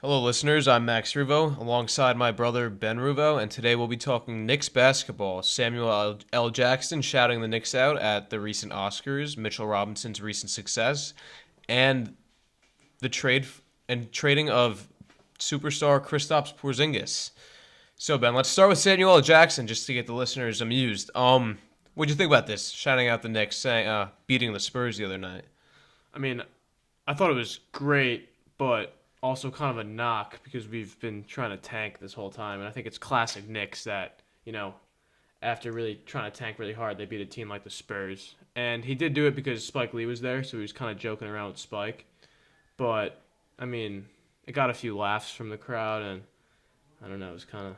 Hello, listeners. I'm Max Ruvo, alongside my brother Ben Ruvo, and today we'll be talking Knicks basketball. Samuel L. Jackson shouting the Knicks out at the recent Oscars, Mitchell Robinson's recent success, and the trading of superstar Kristaps Porzingis. So, Ben, let's start with Samuel L. Jackson just to get the listeners amused. What'd you think about this? Shouting out the Knicks, saying beating the Spurs the other night. I mean, I thought it was great, but also kind of a knock because we've been trying to tank this whole time. And I think it's classic Knicks that, after really trying to tank really hard, they beat a team like the Spurs. And he did do it because Spike Lee was there, so he was kind of joking around with Spike. But, I mean, it got a few laughs from the crowd, and I don't know, it was kind of...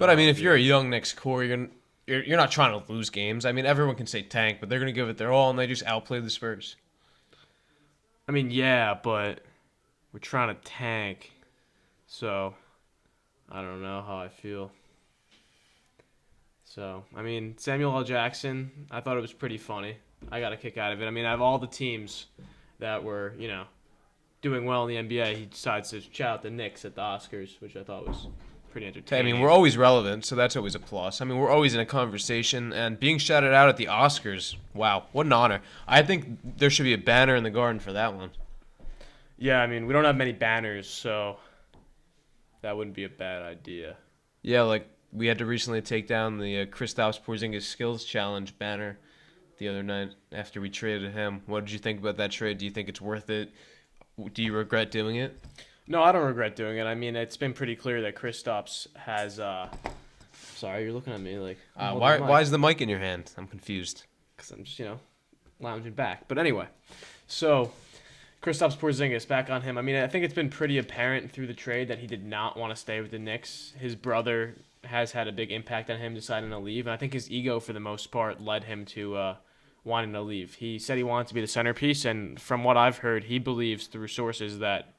But, I mean, if you're a young Knicks core, you're not trying to lose games. I mean, everyone can say tank, but they're going to give it their all, and they just outplayed the Spurs. I mean, yeah, but we're trying to tank, so I don't know how I feel. So, I mean, Samuel L. Jackson, I thought it was pretty funny. I got a kick out of it. I mean, out of all the teams that were, doing well in the NBA, he decides to shout out the Knicks at the Oscars, which I thought was pretty I entertaining. mean, we're always relevant, so that's always a plus. I mean, we're always in a conversation, and being shouted out at the Oscars, wow, what an honor. I think there should be a banner in the garden for that one. Yeah, I mean, we don't have many banners, so that wouldn't be a bad idea. Yeah, like we had to recently take down the Kristaps Porzingis Skills Challenge banner the other night after we traded him. What did you think about that trade? Do you think it's worth it? Do you regret doing it? No, I don't regret doing it. I mean, it's been pretty clear that Kristaps has. Sorry, you're looking at me like. Why is the mic in your hand? I'm confused. Because I'm just lounging back. But anyway, so Kristaps Porzingis, back on him. I mean, I think it's been pretty apparent through the trade that he did not want to stay with the Knicks. His brother has had a big impact on him deciding to leave, and I think his ego, for the most part, led him to wanting to leave. He said he wanted to be the centerpiece, and from what I've heard, he believes through sources that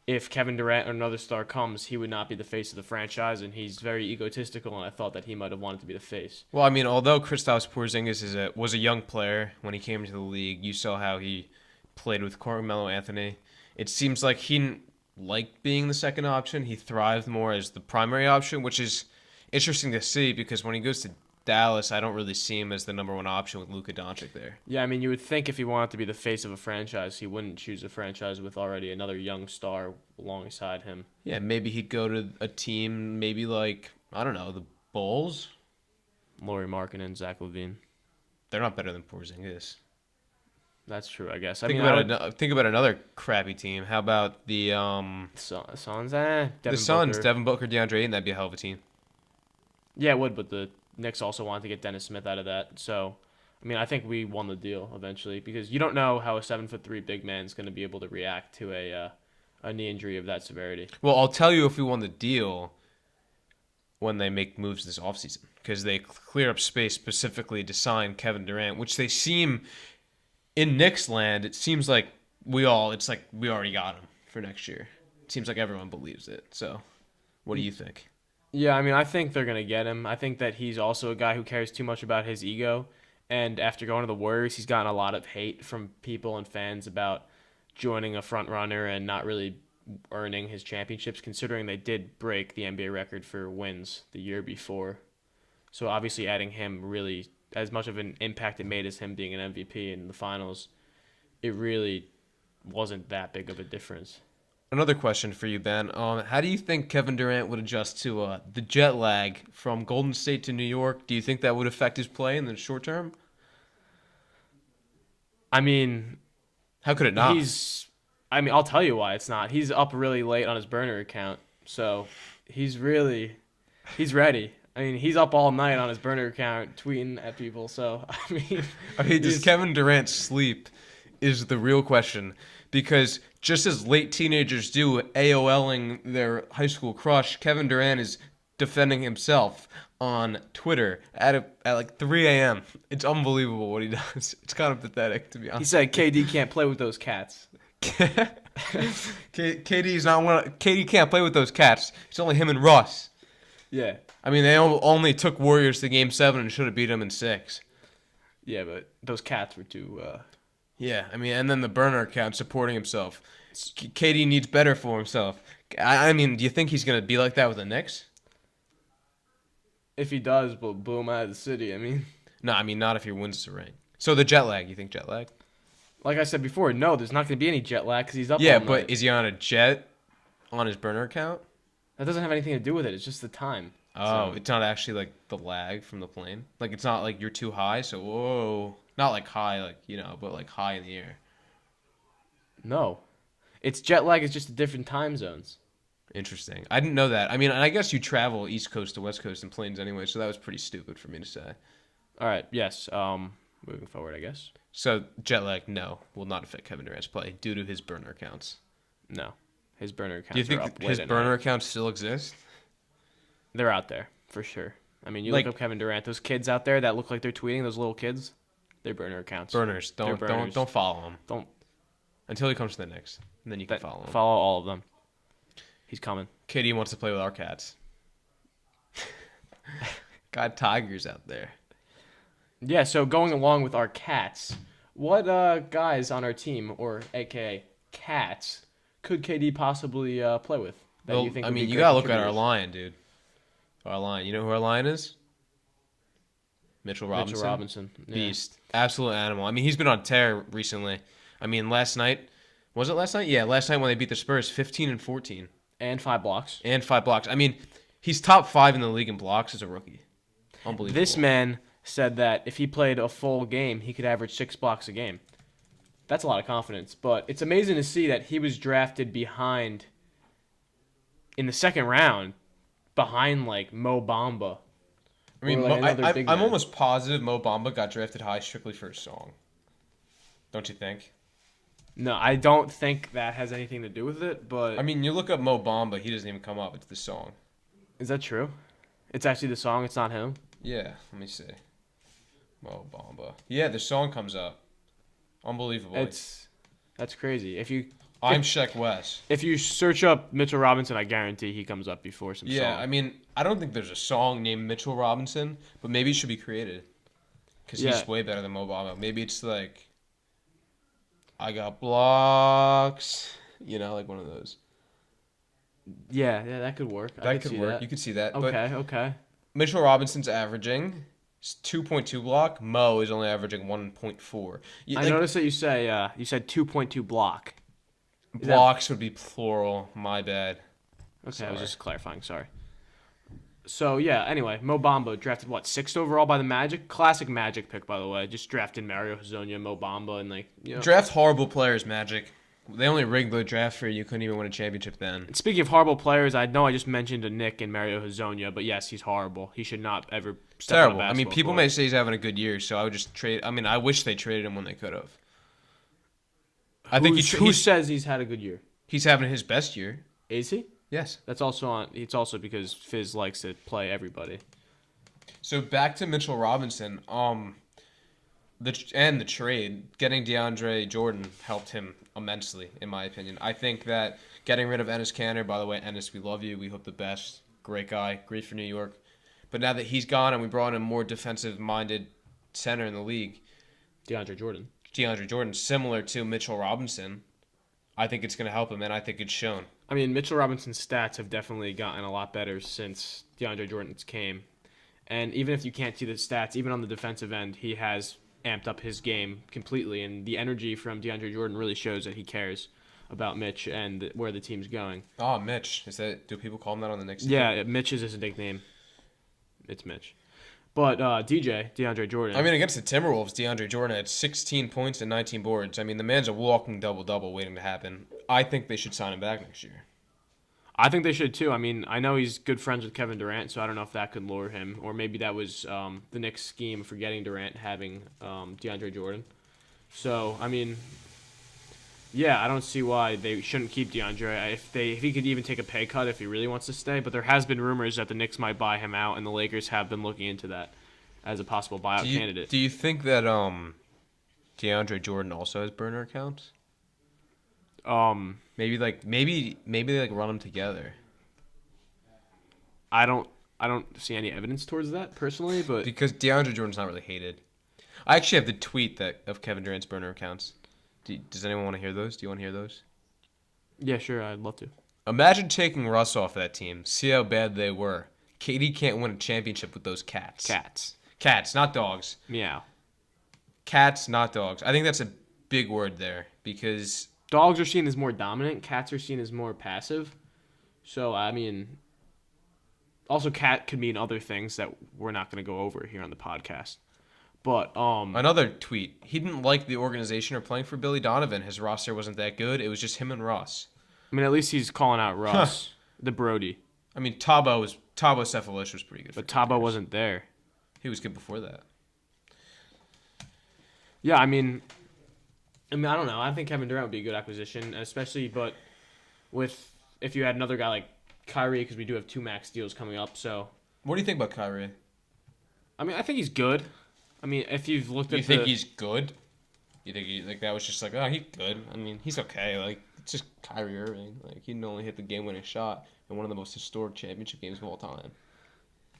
if Kevin Durant or another star comes, he would not be the face of the franchise, and he's very egotistical, and I thought that he might have wanted to be the face. Well, I mean, although Kristaps Porzingis was a young player when he came into the league, you saw how he played with Carmelo Anthony. It seems like he didn't like being the second option. He thrived more as the primary option, which is interesting to see because when he goes to Dallas, I don't really see him as the number one option with Luka Doncic there. Yeah, I mean, you would think if he wanted to be the face of a franchise, he wouldn't choose a franchise with already another young star alongside him. Yeah, maybe he'd go to a team, maybe like, I don't know, the Bulls? Lauri Markkanen and Zach LaVine. They're not better than Porzingis. That's true, I guess. Think about another crappy team. How about the Suns? the Suns, Booker. Devin Booker, DeAndre Ayton, that'd be a hell of a team. Yeah, it would, but the Knicks also wanted to get Dennis Smith out of that. So, I mean, I think we won the deal eventually because you don't know how a 7'3" big man is going to be able to react to a knee injury of that severity. Well, I'll tell you if we won the deal when they make moves this offseason because they clear up space specifically to sign Kevin Durant, which they seem in Knicks land. It seems like it's like we already got him for next year. It seems like everyone believes it. So, what do you think? Yeah, I mean, I think they're going to get him. I think that he's also a guy who cares too much about his ego. And after going to the Warriors, he's gotten a lot of hate from people and fans about joining a front runner and not really earning his championships, considering they did break the NBA record for wins the year before. So obviously adding him really, as much of an impact it made as him being an MVP in the finals, it really wasn't that big of a difference. Another question for you, Ben. How do you think Kevin Durant would adjust to the jet lag from Golden State to New York? Do you think that would affect his play in the short term? I mean, how could it not? I'll tell you why it's not. He's up really late on his burner account, so he's ready. I mean, he's up all night on his burner account tweeting at people, so, does Kevin Durant sleep is the real question. Because just as late teenagers do AOLing their high school crush, Kevin Durant is defending himself on Twitter at like 3 a.m. It's unbelievable what he does. It's kind of pathetic, to be honest. He said KD can't play with those cats. KD can't play with those cats. It's only him and Russ. Yeah. I mean, they only took Warriors to Game 7 and should have beat them in 6. Yeah, but those cats were too... Yeah, I mean, and then the burner account supporting himself. KD needs better for himself. I mean, do you think he's gonna be like that with the Knicks? If he does, well, boom out of the city. I mean, No, I mean not if he wins the ring. So the jet lag, you think jet lag? like I said before, no, there's not going to be any jet lag because he's up Yeah, all but night. is he on a jet on his burner account? That doesn't have anything to do with it. It's just the time. Oh, So- it's not actually like the lag from the plane. Like it's not like you're too high, so whoa, not like high, like but like high in the air. No. It's jet lag is just different time zones. Interesting. I didn't know that. I mean, and I guess you travel East Coast to West Coast in planes anyway, so that was pretty stupid for me to say. All right. Yes. Moving forward, I guess. So jet lag, no, will not affect Kevin Durant's play due to his burner accounts. No. His burner accounts Do you think are up his late at burner night. accounts still exist? They're out there for sure. I mean, you Like- look up Kevin Durant. Those kids out there that look like they're tweeting. Those little kids. They're burner accounts. Burners, They're burners. don't follow him. Don't Until he comes to the Knicks, and then you can follow him. follow all of them. He's coming. KD wants to play with our cats. Got tigers out there. Yeah. So going along with our cats, what guys on our team, or AKA cats, could KD possibly play with? That Well, you think I would be mean, you great gotta look at our contributors? line, dude. Our line. You know who our line is? Mitchell Robinson. Mitchell Robinson. Yeah. Beast. Absolute animal. I mean, he's been on tear recently. I mean, last night. Was it last night? Yeah, last night when they beat the Spurs, 15 and 14. And 5 blocks. And 5 blocks. I mean, he's top 5 in the league in blocks as a rookie. Unbelievable. This man said that if he played a full game, he could average 6 blocks a game. That's a lot of confidence. But it's amazing to see that he was drafted behind, in the second round, behind like Mo Bamba. I mean, or, like, another big I'm man. almost positive Mo Bamba got drafted high strictly for his song. Don't you think? No, I don't think that has anything to do with it, but I mean, you look up Mo Bamba, he doesn't even come up. It's the song. is that true? It's actually the song, it's not him? Yeah, let me see. Mo Bamba. Yeah, the song comes up. Unbelievable. That's crazy. I'm Sheck West. If you search up Mitchell Robinson, I guarantee he comes up before some Yeah, song. I mean, I don't think there's a song named Mitchell Robinson, but maybe it should be created. Because Yeah. he's way better than Mo Bamba. Maybe it's like, I got blocks. Like one of those. Yeah, that could work. That could work. You could see that. But Okay. Mitchell Robinson's averaging 2.2 block. Mo is only averaging 1.4. I noticed that you said 2.2 block. Is that- Blocks would be plural. My bad. Okay, I Sorry. was just clarifying. Sorry. So yeah. Anyway, Mo Bamba drafted 6th overall by the Magic. Classic Magic pick, by the way. Just drafted Mario Hezonja, Mo Bamba, and Draft horrible players, Magic. They only rigged the draft for you. Couldn't even win a championship then. And speaking of horrible players, I know I just mentioned a Nick and Mario Hezonja, but yes, he's horrible. He should not ever step on a Terrible. I mean, basketball people court. may say he's having a good year, so I would just trade. I mean, I wish they traded him when they could have. I think Who says he's had a good year? he's having his best year. Is he? Yes. That's also on. It's also because Fizz likes to play everybody. So back to Mitchell Robinson. The trade, getting DeAndre Jordan helped him immensely, in my opinion. I think that getting rid of Ennis Cantor, by the way, Ennis, we love you. We hope the best. Great guy. Great for New York. But now that he's gone and we brought in a more defensive-minded center in the league, DeAndre Jordan, similar to Mitchell Robinson, I think it's going to help him, and I think it's shown. I mean, Mitchell Robinson's stats have definitely gotten a lot better since DeAndre Jordan's came. And even if you can't see the stats, even on the defensive end, he has amped up his game completely. And the energy from DeAndre Jordan really shows that he cares about Mitch and where the team's going. Oh, Mitch. Do people call him that on the Knicks? Yeah, Mitch is his nickname. It's Mitch. But DeAndre Jordan. I mean, against the Timberwolves, DeAndre Jordan had 16 points and 19 boards. I mean, the man's a walking double-double waiting to happen. I think they should sign him back next year. I think they should too. I mean, I know he's good friends with Kevin Durant, so I don't know if that could lure him. Or maybe that was the Knicks' scheme for getting Durant, having DeAndre Jordan. So, I mean, yeah, I don't see why they shouldn't keep DeAndre. If he could even take a pay cut if he really wants to stay. But there has been rumors that the Knicks might buy him out, and the Lakers have been looking into that as a possible buyout candidate. Do you think that DeAndre Jordan also has burner accounts? Maybe they like run them together. I don't see any evidence towards that personally, but Because DeAndre Jordan's not really hated. I actually have the tweet of Kevin Durant's burner accounts. Does anyone want to hear those? Do you want to hear those? Yeah, sure, I'd love to. Imagine taking Russ off that team. See how bad they were. KD can't win a championship with those cats. Cats, not dogs. Meow. Cats, not dogs. I think that's a big word there because Dogs are seen as more dominant. Cats are seen as more passive. So, I mean, also cat could mean other things that we're not going to go over here on the podcast. But another tweet. He didn't like the organization or playing for Billy Donovan. His roster wasn't that good. It was just him and Russ. I mean, at least he's calling out Russ, the Brody. I mean, Tabo Cephalus was pretty good. But Tabo wasn't there. He was good before that. Yeah, I mean, I don't know. I think Kevin Durant would be a good acquisition, especially if you had another guy like Kyrie, because we do have 2 max deals coming up. So, what do you think about Kyrie? I mean, I think he's good. I mean, if you've looked at, you think he's good? You think that was just like, oh, he's good. I mean, he's okay. Like, it's just Kyrie Irving. Like, he didn't only hit the game-winning shot in one of the most historic championship games of all time.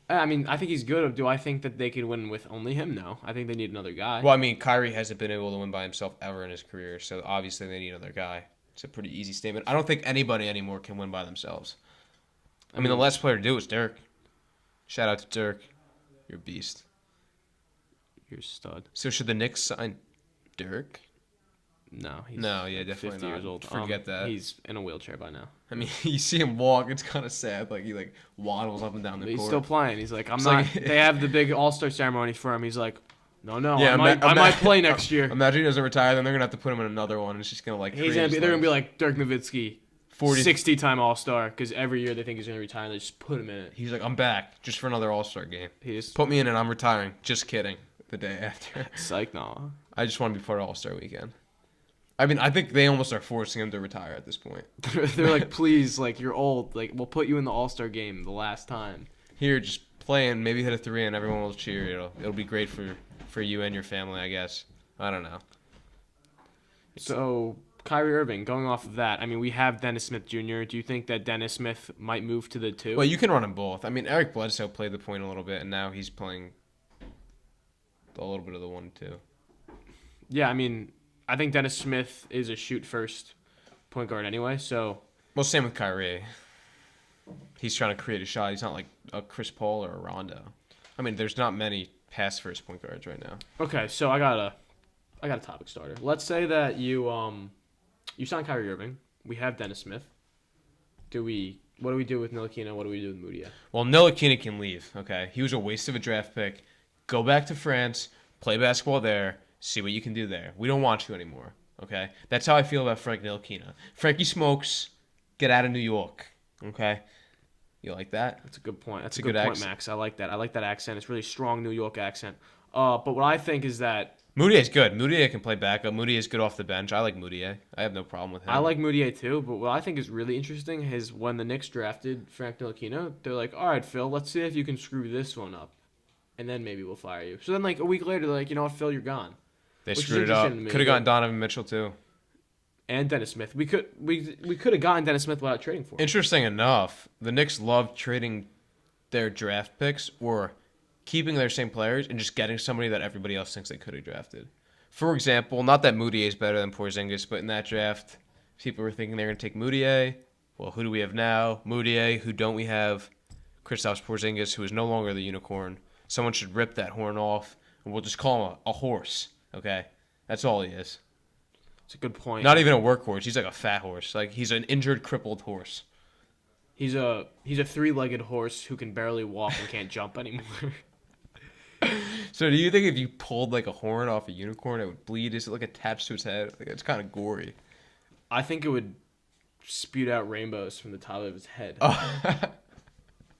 I mean, I think he's good. Do I think that they could win with only him? No. I think they need another guy. Well, I mean, Kyrie hasn't been able to win by himself ever in his career, so obviously they need another guy. It's a pretty easy statement. I don't think anybody anymore can win by themselves. I mean, the last player to do it was Dirk. Shout out to Dirk. You're a beast. You're a stud. So should the Knicks sign Dirk? No, he's definitely 50 not. years old. Forget that. He's in a wheelchair by now. I mean, you see him walk, it's kind of sad. Like, he waddles up and down the But he's court. still playing. He's like, Like, they have the big All-Star ceremony for him. He's like, no, Yeah, I might play next year. Imagine he doesn't retire, then they're going to have to put him in another one. And it's just going to, They're going to be like Dirk Nowitzki, 60-time All-Star, because every year they think he's going to retire, and they just put him in it. He's like, I'm back just for another All-Star game. He's Put me in and I'm retiring. Just kidding. The day after. psych, no. I just want to be part of All-Star Weekend. I mean, I think they almost are forcing him to retire at this point. They're like, please, like, you're old. Like, we'll put you in the All-Star game the last time. Here, just play and maybe hit a 3 and everyone will cheer. It'll be great for you and your family, I guess. I don't know. So, Kyrie Irving, going off of that, I mean, we have Dennis Smith Jr. Do you think that Dennis Smith might move to the 2? Well, you can run them both. I mean, Eric Bledsoe played the point a little bit, and now he's playing a little bit of the 1-2. Yeah, I mean, I think Dennis Smith is a shoot-first point guard anyway, so... Well, same with Kyrie. He's trying to create a shot. He's not like a Chris Paul or a Rondo. I mean, there's not many pass-first point guards right now. Okay, so I got a topic starter. Let's say that you sign Kyrie Irving. We have Dennis Smith. What do we do with Ntilikina? What do we do with Mudia? Well, Ntilikina can leave, okay? He was a waste of a draft pick. Go back to France, play basketball there, see what you can do there. We don't want you anymore, okay? That's how I feel about Frank Ntilikina. Frankie Smokes, get out of New York, okay? You like that? That's a good point. That's a good good point, accent. Max. I like that. I like that accent. It's really strong New York accent. But what I think is that Moutier's good. Moutier can play backup. Moutier's good off the bench. I like Moutier. I have no problem with him. I like Mudiay too, but what I think is really interesting is when the Knicks drafted Frank Ntilikina, they're like, all right, Phil, let's see if you can screw this one up, and then maybe we'll fire you. So then, like, a week later, they're like, you know what, Phil, you're gone. They Which is screwed it up. interesting to me. Could have gotten Donovan Mitchell, too. And Dennis Smith. We could have gotten Dennis Smith without trading for him. Interesting enough, the Knicks love trading their draft picks or keeping their same players and just getting somebody that everybody else thinks they could have drafted. For example, not that Moutier is better than Porzingis, but in that draft, people were thinking they're going to take Moutier. Well, who do we have now? Moutier. Who don't we have? Kristaps Porzingis, who is no longer the unicorn. Someone should rip that horn off, and we'll just call him a horse, okay? That's all he is. It's a good point. Not even a workhorse. He's like a fat horse. Like, he's an injured, crippled horse. He's a 3-legged horse who can barely walk and can't jump anymore. So do you think if you pulled like a horn off a unicorn, it would bleed? Is it like attached to its head? Like, it's kind of gory. I think it would spewed out rainbows from the top of his head. Oh.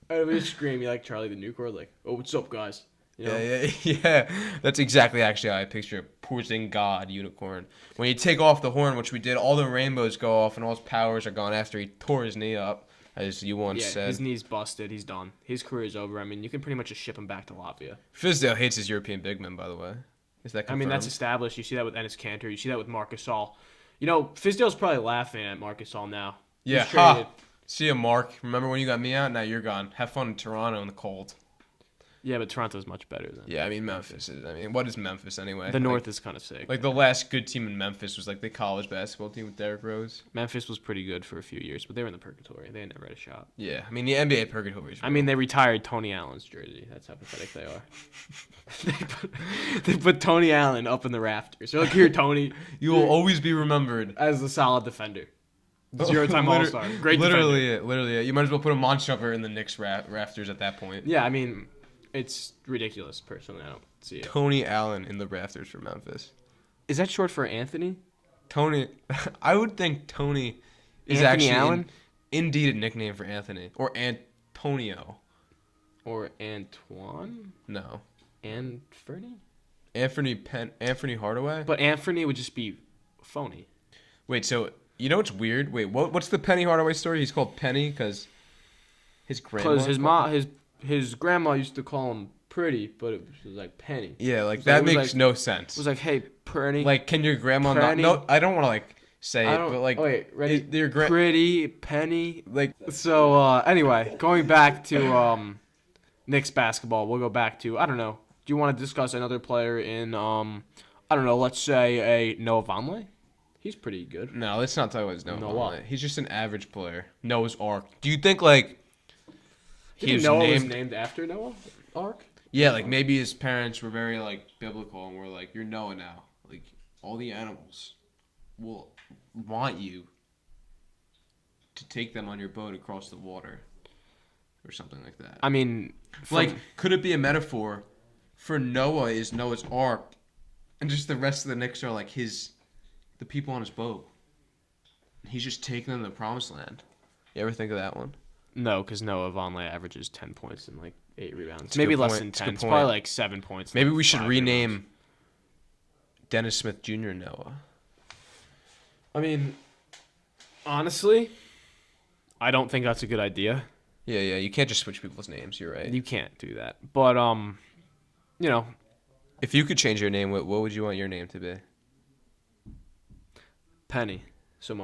I would just scream, you like Charlie the Nucor, like, oh, what's up, guys? You know? Yeah. That's exactly actually how I picture a Porzingis unicorn. When you take off the horn, which we did, all the rainbows go off and all his powers are gone after he tore his knee up, as you once said. His knee's busted. He's done. His career's over. I mean, you can pretty much just ship him back to Latvia. Fizdale hates his European big men, by the way. Is that confirmed? I mean, that's established. You see that with Enes Kanter. You see that with Marc Gasol. You know, Fizdale's probably laughing at Marc Gasol now. Yeah, He's traded. See ya, Mark. Remember when you got me out? Now you're gone. Have fun in Toronto in the cold. Yeah, but Toronto's much better than Yeah, I mean Memphis is. I mean, what is Memphis anyway? the North is kind of sick. Like the last good team in Memphis was like the college basketball team with Derrick Rose. Memphis was pretty good for a few years, but they were in the purgatory. They never had a shot. Yeah, I mean the NBA purgatory is I mean, they retired Tony Allen's jersey. That's how pathetic they are. they put Tony Allen up in the rafters. They're like, here, Tony. you will always be remembered As a solid defender. Zero-time All-Star. Great literally defender. Literally it. You might as well put a Monster in the Knicks rafters at that point. Yeah, I mean, it's ridiculous, personally. I don't see it. Tony Allen in the rafters for Memphis. Is that short for Anthony? Tony, I would think Tony is Anthony actually Allen? indeed a nickname for Anthony. Or Antonio. Or Antoine? No. Anthony? Anthony Hardaway? But Anthony would just be phony. Wait, so, you know what's weird? Wait, what's the Penny Hardaway story? He's called Penny because his grandma... Because his grandma used to call him pretty, but it was like Penny. Yeah, like, that makes no sense. It was like, hey, pretty. Like, can your grandma Penny? not... No, I don't want to, like, say it, but, like... Wait, ready? Your Pretty, Penny. Like... So, anyway, going back to Knicks basketball, we'll go back to, I don't know, do you want to discuss another player in, I don't know, let's say a Noah Vonleh? He's pretty good. No, let's not talk about his Noah. Noah. He's just an average player. Noah's Ark. Do you think, like... Did Noah was named after Noah Ark? Yeah, like maybe his parents were very like biblical and were like, "You're Noah now. Like all the animals will want you to take them on your boat across the water, or something like that." I mean, like, could it be a metaphor for Noah is Noah's Ark, and just the rest of the Knicks are like the people on his boat. He's just taking them to the promised land. You ever think of that one? No, because Noah Vonleh averages 10 points and like 8 rebounds. It's a Maybe good less point. than It's a 10. good It's point. probably like 7 points. Maybe like we should 5 rename rebounds. Dennis Smith Jr. Noah. I mean, honestly, I don't think that's a good idea. Yeah, you can't just switch people's names. You're right. You can't do that. But you know, If you could change your name, what would you want your name to be? Penny. So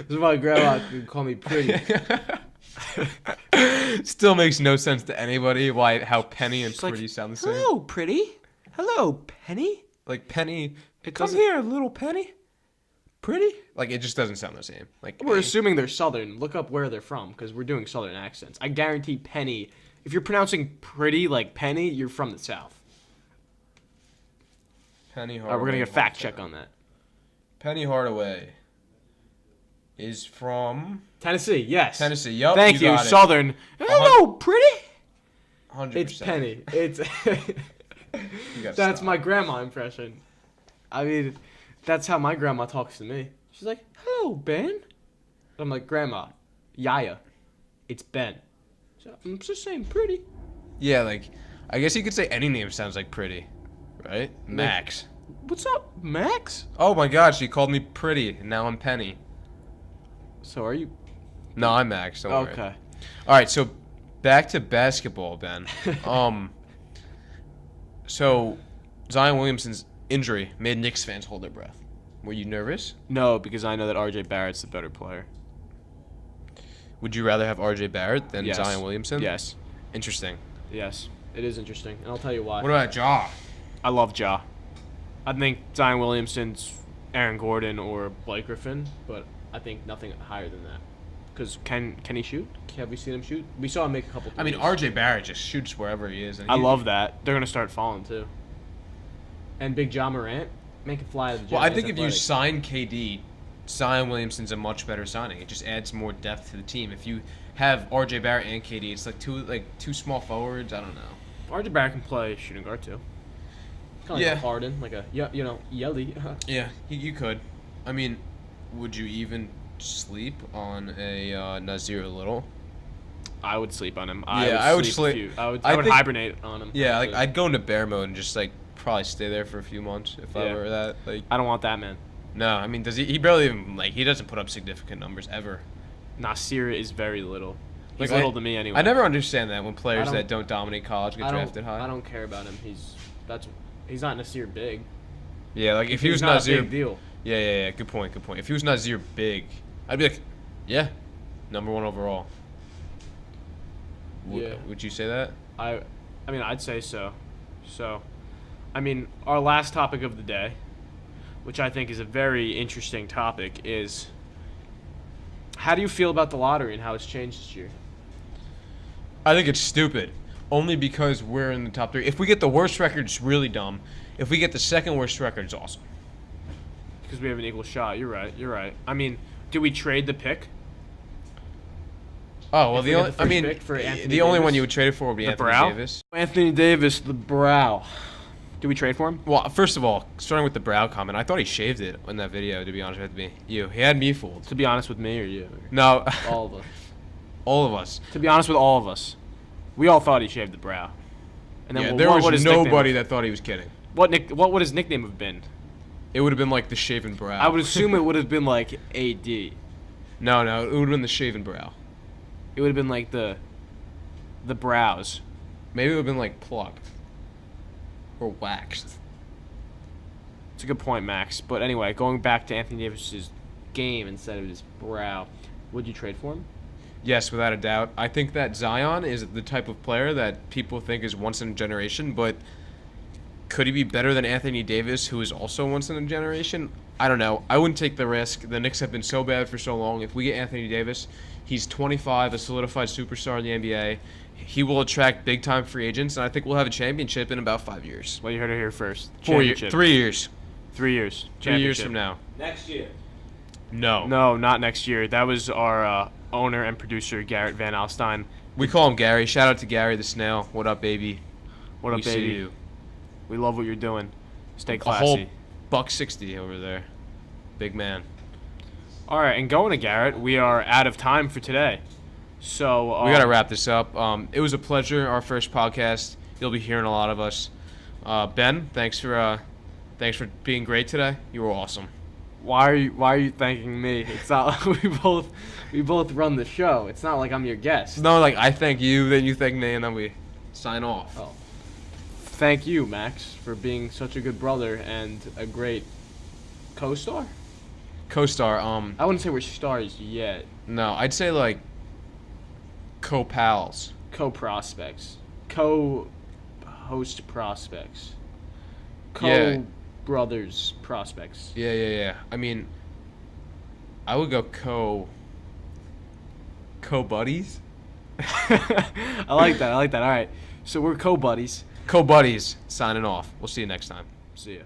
my grandma could call me pretty. Still makes no sense to anybody how Penny and She's like, Pretty sound the same. Hello, pretty. Hello, Penny. Like Penny, It come doesn't- here, little Penny. Pretty? Like it just doesn't sound the same. Like We're assuming they're Southern. Look up where they're from because we're doing Southern accents. I guarantee Penny. If you're pronouncing pretty like Penny, you're from the South. Penny All Hardaway. right, we're gonna get a fact check on that. Penny Hardaway is from Tennessee, yes. Tennessee. Yup. Thank you, got it. Southern. Hello, pretty. 100%. It's Penny. It's You gotta that's stop. my grandma impression. I mean, that's how my grandma talks to me. She's like, "Hello, Ben." I'm like, "Grandma, Yaya, it's Ben." So I'm just saying, pretty. Yeah, like I guess you could say any name sounds like Pretty, right? Max. What's up, Max? Oh my God, she called me Pretty, and now I'm Penny. So are you? No, I'm Max. Don't worry. Okay. All right, so back to basketball, Ben. So Zion Williamson's injury made Knicks fans hold their breath. Were you nervous? No, because I know that RJ Barrett's the better player. Would you rather have RJ Barrett than Yes. Zion Williamson? Yes. Interesting. Yes. It is interesting, and I'll tell you why. What about Ja? I love Ja. I think Zion Williamson's Aaron Gordon or Blake Griffin, but I think nothing higher than that. Because can he shoot? Have we seen him shoot? We saw him make a couple. I mean, threes. RJ Barrett just shoots wherever he is. And I love that. They're gonna start falling too. And Big Ja Morant, make it fly to the gym. Well, I He's think if you athletic. sign KD, Zion Williamson's a much better signing. It just adds more depth to the team. If you have RJ Barrett and KD, it's like two small forwards. I don't know. RJ Barrett can play shooting guard too. Kind of Yeah. like a Harden, like a Yelly. Yeah, you could. I mean, would you even sleep on a Nazir Little? I would sleep on him. I would a sleep- few- I would I think- hibernate on him. Yeah, like honestly. I'd go into bear mode and just like probably stay there for a few months if I Yeah. were that. Like, I don't want that man. no, I mean, does he? He barely even he doesn't put up significant numbers ever. Nasir is very little. He's Like, little to me anyway. I never understand that when players don't- that don't dominate college get drafted high. I don't care about him. He's not Nasir big. Yeah, like if he He's was not Nazir, a big deal. yeah. Good point. If he was Nazir big, I'd be like, yeah, number one overall. Yeah. Would you say that? I mean, I'd say so. So, I mean, our last topic of the day, which I think is a very interesting topic, is how do you feel about the lottery and how it's changed this year? I think it's stupid. Only because we're in the top 3. If we get the worst record, it's really dumb. If we get the second worst record, it's awesome. Because we have an equal shot. You're right. I mean, do we trade the pick? Oh, well, If we get the first pick for Anthony the only Davis? one you would trade it for would be The Anthony brow? Davis. Anthony Davis, the brow. Do we trade for him? Well, first of all, starting with the brow comment, I thought he shaved it in that video, to be honest with me. He had me fooled. To be honest with me or you? No, All of us. all of us. To be honest with all of us. We all thought he shaved the brow. And Yeah, what- there what was his nickname nobody was. that thought he was kidding. What would his nickname have been? It would have been like the shaven brow. I would assume it would have been like AD. No, it would have been the shaven brow. It would have been like the brows. Maybe it would have been like plucked. Or waxed. It's a good point, Max. But anyway, going back to Anthony Davis's game instead of his brow, would you trade for him? Yes, without a doubt. I think that Zion is the type of player that people think is once in a generation, but could he be better than Anthony Davis, who is also once in a generation? I don't know. I wouldn't take the risk. The Knicks have been so bad for so long. If we get Anthony Davis, he's 25, a solidified superstar in the NBA. He will attract big-time free agents, and I think we'll have a championship in about 5 years. Well, you heard it here first. 4 years. Championship. 3 years. 3 years. 3 years Championship. from now. Next year. No. No, not next year. That was our owner and producer, Garrett Van Alstyne. We call him Gary. Shout out to Gary the Snail. What up, baby? What up, We see baby? you. We love what you're doing. Stay A whole classy. $160 over there. Big man. All right, and going to Garrett, we are out of time for today. So We got to wrap this up. It was a pleasure, our first podcast. You'll be hearing a lot of us. Ben, thanks for being great today. You were awesome. Why are you thanking me? It's not we both run the show. It's not like I'm your guest. No, like I thank you, then you thank me, and then we sign off. Oh. Thank you, Max, for being such a good brother and a great co-star. Co-star. I wouldn't say we're stars yet. No, I'd say like co-pals. Co-prospects. Co-host prospects. Yeah. Co-brothers prospects. Yeah. I mean, I would go co-buddies. I like that. All right. So we're co-buddies. Co-buddies. Signing off. We'll see you next time. See ya.